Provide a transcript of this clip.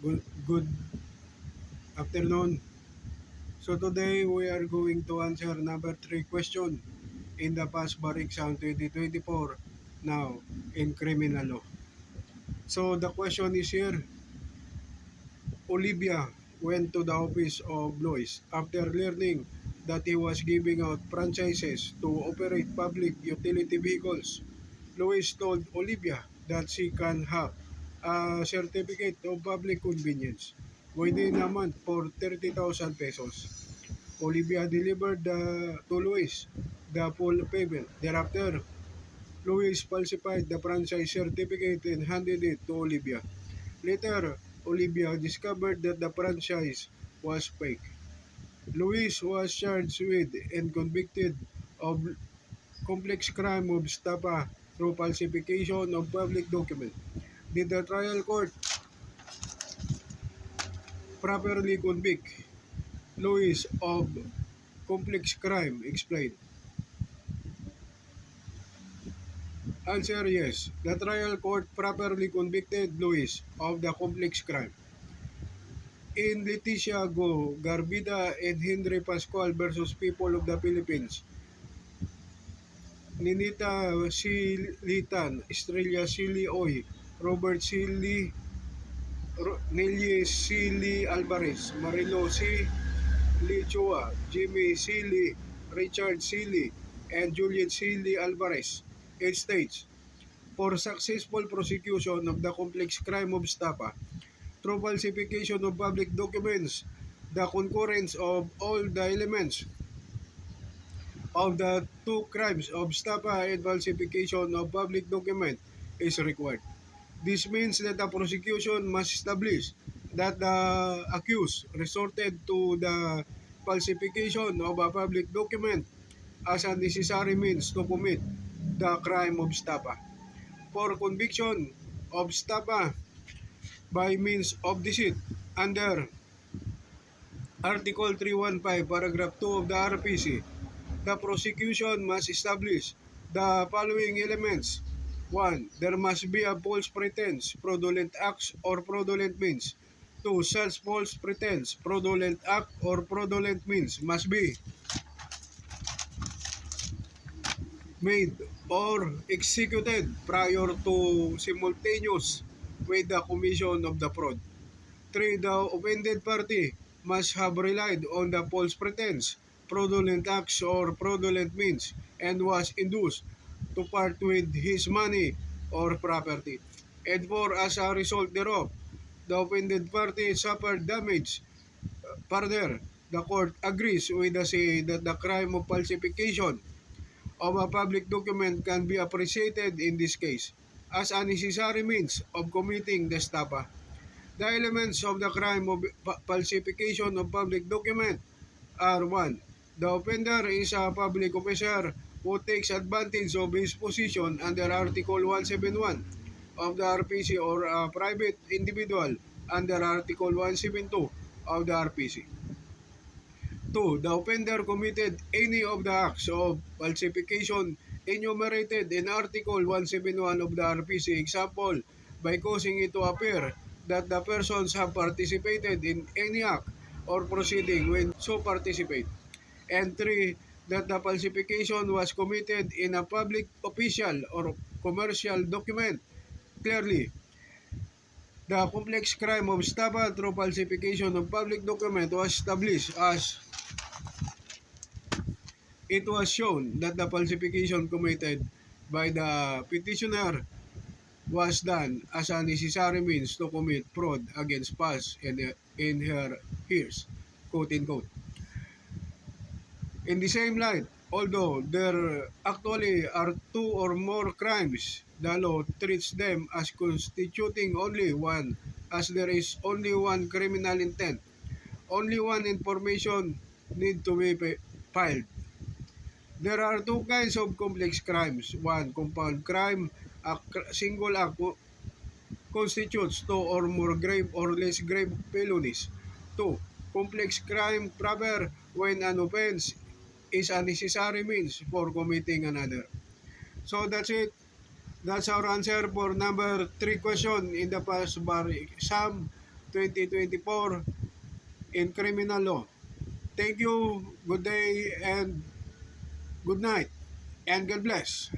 Good afternoon. So today we are going to answer number 3 question in the past bar exam 2024 now in criminal law. So the question is here. Olivia went to the office of Lois after learning that he was giving out franchises to operate public utility vehicles. Lois told Olivia that she can have a certificate of public convenience within a month for 30,000 pesos. Olivia delivered to Lois the full payment. Thereafter, Lois falsified the franchise certificate and handed it to Olivia. Later, Olivia discovered that the franchise was fake. Luis was charged with and convicted of complex crime of stapa through falsification of public document. Did the trial court properly convict Luis of complex crime? Explain. Answer yes. The trial court properly convicted Luis of the complex crime. In Leticia Go Garbida and Henry Pascual versus People of the Philippines, Ninita Silitan, Estrella Sili Oy, Robert Sili, Nelly Sili Alvarez, Marilo Sili Chua, Jimmy Sili, Richard Sili, and Juliet Sili Alvarez. It states, for successful prosecution of the complex crime of stapa, through falsification of public documents, the concurrence of all the elements of the two crimes of stapa and falsification of public document is required. This means that the prosecution must establish that the accused resorted to the falsification of a public document as a necessary means to commit the crime of stapa. For conviction of stapa by means of deceit under Article 315, Paragraph 2 of the RPC, the prosecution must establish the following elements. 1. There must be a false pretense, fraudulent acts, or fraudulent means. 2. Such false pretense, fraudulent act, or fraudulent means must be made or executed prior to simultaneous with the commission of the fraud. 3. The offended party must have relied on the false pretense, fraudulent acts, or fraudulent means and was induced to part with his money or property. And 4. As a result thereof, the offended party suffered damage. Further, the court agrees with the say that the crime of falsification of a public document can be appreciated in this case as a necessary means of committing the stapa. The elements of the crime of falsification of public document are 1. The offender is a public officer who takes advantage of his position under Article 171 of the RPC or a private individual under Article 172 of the RPC. 2. The offender committed any of the acts of falsification enumerated in Article 171 of the RPC, example, by causing it to appear that the persons have participated in any act or proceeding when so participate. And 3. That the falsification was committed in a public official or commercial document. Clearly, the complex crime of stapa through falsification of public document was established as it was shown that the falsification committed by the petitioner was done as a necessary means to commit fraud against past in her hears, quote unquote. In the same light, although there actually are two or more crimes, the law treats them as constituting only one, as there is only one criminal intent. Only one information need to be filed. There are two kinds of complex crimes. One, compound crime. A single act constitutes two or more grave or less grave felonies. Two, complex crime proper when an offense is a necessary means for committing another. So that's it. That's our answer for number 3 question in the past bar exam 2024 in criminal law. Thank you, good day, and good night, and God bless.